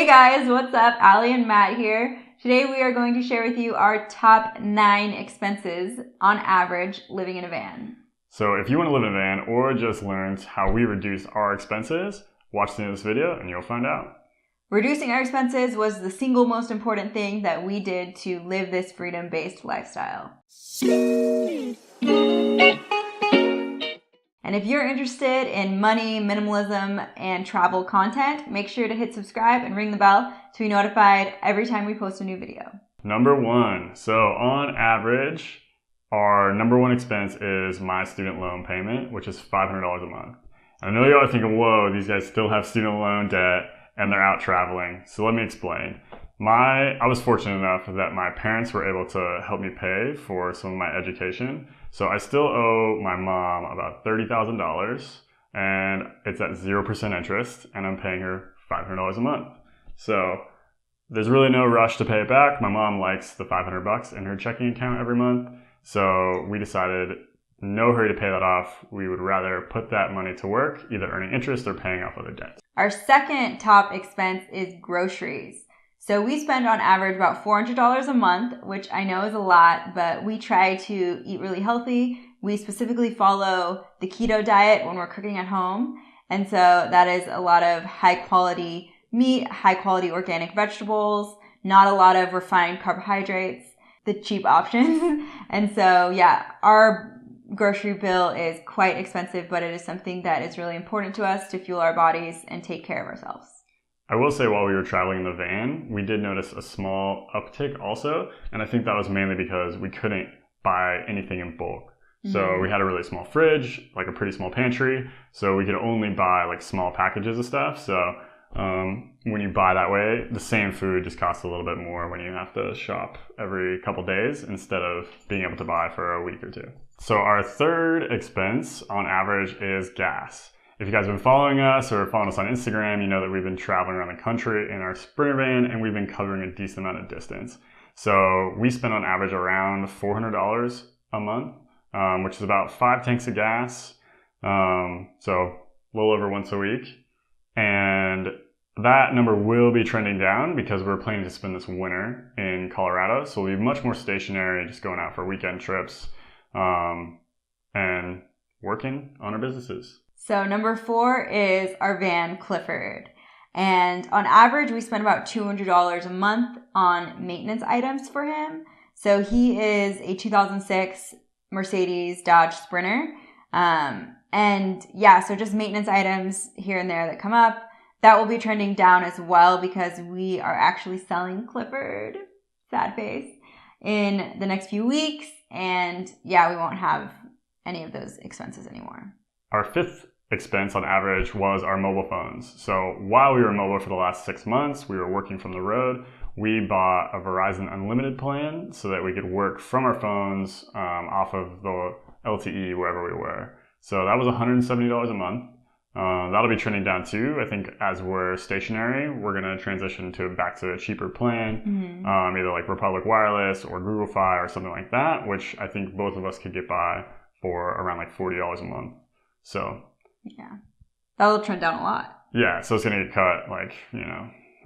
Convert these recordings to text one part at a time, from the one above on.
Hey guys, what's up? Ali and Matt here. Today we are going to share with you our top 9 expenses on average living in a van. So if you want to live in a van or just learn how we reduce our expenses, watch the end of this video and you'll find out. Reducing our expenses was the single most important thing that we did to live this freedom-based lifestyle. And if you're interested in money, minimalism, and travel content, make sure to hit subscribe and ring the bell to be notified every time we post a new video. Number 1. So on average, our number 1 expense is my student loan payment, which is $500 a month. I know y'all are thinking, whoa, these guys still have student loan debt and they're out traveling. So let me explain. I was fortunate enough that my parents were able to help me pay for some of my education. So I still owe my mom about $30,000 and it's at 0% interest and I'm paying her $500 a month. So there's really no rush to pay it back. My mom likes the $500 in her checking account every month. So we decided no hurry to pay that off. We would rather put that money to work, either earning interest or paying off other debts. Our second top expense is groceries. So we spend on average about $400 a month, which I know is a lot, but we try to eat really healthy. We specifically follow the keto diet when we're cooking at home. And so that is a lot of high quality meat, high quality organic vegetables, not a lot of refined carbohydrates, the cheap options. And so yeah, our grocery bill is quite expensive, but it is something that is really important to us to fuel our bodies and take care of ourselves. I will say while we were traveling in the van, we did notice a small uptick also, and I think that was mainly because we couldn't buy anything in bulk. Mm-hmm. So we had a really small fridge, like a pretty small pantry, so we could only buy like small packages of stuff. So when you buy that way, the same food just costs a little bit more when you have to shop every couple days instead of being able to buy for a week or two. So our third expense on average is gas. If you guys have been following us or following us on Instagram, you know that we've been traveling around the country in our Sprinter van and we've been covering a decent amount of distance. So we spend on average around $400 a month, which is about 5 tanks of gas. So a little over once a week. And that number will be trending down because we're planning to spend this winter in Colorado. So we'll be much more stationary, just going out for weekend trips and working on our businesses. So number 4 is our van, Clifford. And on average, we spend about $200 a month on maintenance items for him. So he is a 2006 Mercedes Dodge Sprinter. And yeah, so just maintenance items here and there that come up. That will be trending down as well because we are actually selling Clifford, sad face, in the next few weeks. And yeah, we won't have any of those expenses anymore. Our fifth expense on average was our mobile phones. So while we were mobile for the last 6 months, we were working from the road. We bought a Verizon Unlimited plan so that we could work from our phones off of the LTE wherever we were. So that was $170 a month. That'll be trending down too. I think as we're stationary, we're going to transition back to a cheaper plan, either like Republic Wireless or Google Fi or something like that, which I think both of us could get by for around like $40 a month. So yeah, that'll trend down a lot. Yeah, so it's going to get cut like,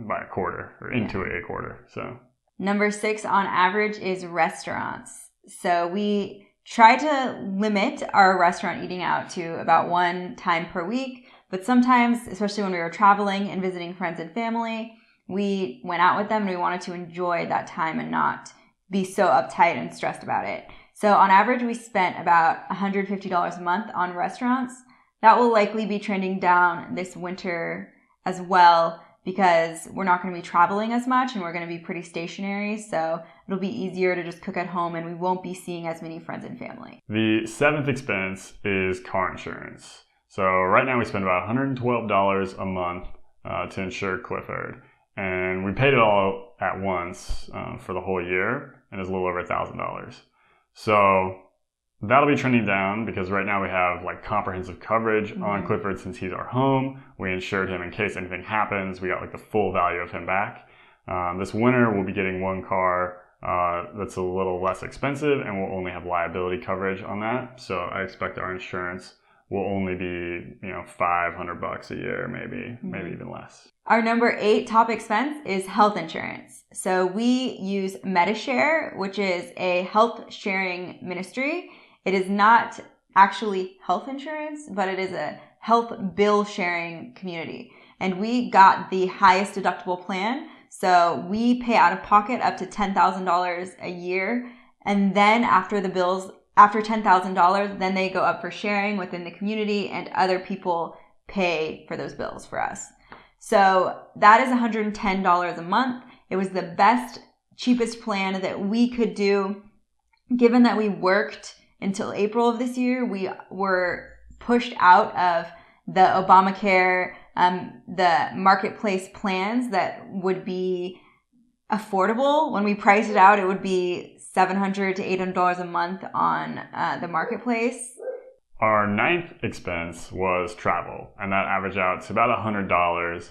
by a quarter or into a quarter. So number 6 on average is restaurants. So we try to limit our restaurant eating out to about 1 time per week. But sometimes, especially when we were traveling and visiting friends and family, we went out with them and we wanted to enjoy that time and not be so uptight and stressed about it. So on average, we spent about $150 a month on restaurants. That will likely be trending down this winter as well because we're not going to be traveling as much and we're going to be pretty stationary. So it'll be easier to just cook at home and we won't be seeing as many friends and family. The 7th expense is car insurance. So right now we spend about $112 a month to insure Clifford. And we paid it all at once for the whole year and it's a little over $1,000. So that'll be trending down because right now we have like comprehensive coverage on Clifford since he's our home. We insured him in case anything happens. We got like the full value of him back. This winter we'll be getting one car that's a little less expensive and we'll only have liability coverage on that. So I expect our insurance will only be, $500 a year, maybe even less. Our number 8 top expense is health insurance. So we use Medi-share, which is a health sharing ministry. It is not actually health insurance, but it is a health bill sharing community. And we got the highest deductible plan. So we pay out of pocket up to $10,000 a year. And then after $10,000, then they go up for sharing within the community, and other people pay for those bills for us. So that is $110 a month. It was the best, cheapest plan that we could do. Given that we worked until April of this year, we were pushed out of the Obamacare, the marketplace plans that would be affordable. When we priced it out, it would be $700 to $800 a month on the marketplace. Our 9th expense was travel, and that averaged out to about $100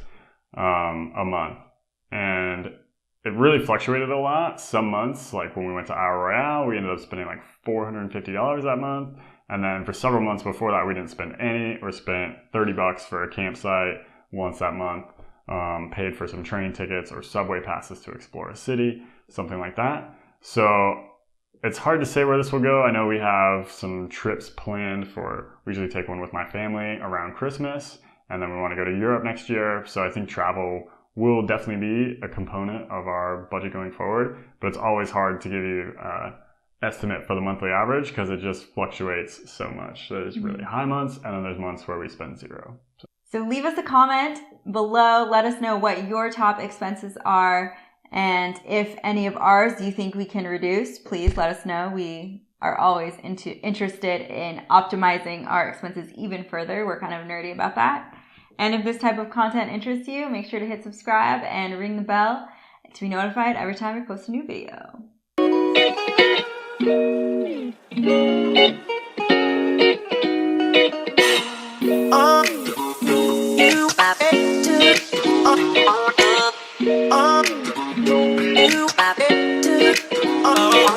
a month. And it really fluctuated a lot. Some months, like when we went to Isle Royale, we ended up spending like $450 that month. And then for several months before that, we didn't spend any, or spent $30 for a campsite once that month, paid for some train tickets or subway passes to explore a city, something like that. So it's hard to say where this will go. I know we have some trips planned we usually take one with my family around Christmas, and then we want to go to Europe next year. So I think travel will definitely be a component of our budget going forward, but it's always hard to give you an estimate for the monthly average because it just fluctuates so much. There's really high months, and then there's months where we spend zero. So leave us a comment below. Let us know what your top expenses are. And if any of ours you think we can reduce, please let us know. We are always interested in optimizing our expenses even further. We're kind of nerdy about that. And if this type of content interests you, make sure to hit subscribe and ring the bell to be notified every time we post a new video. You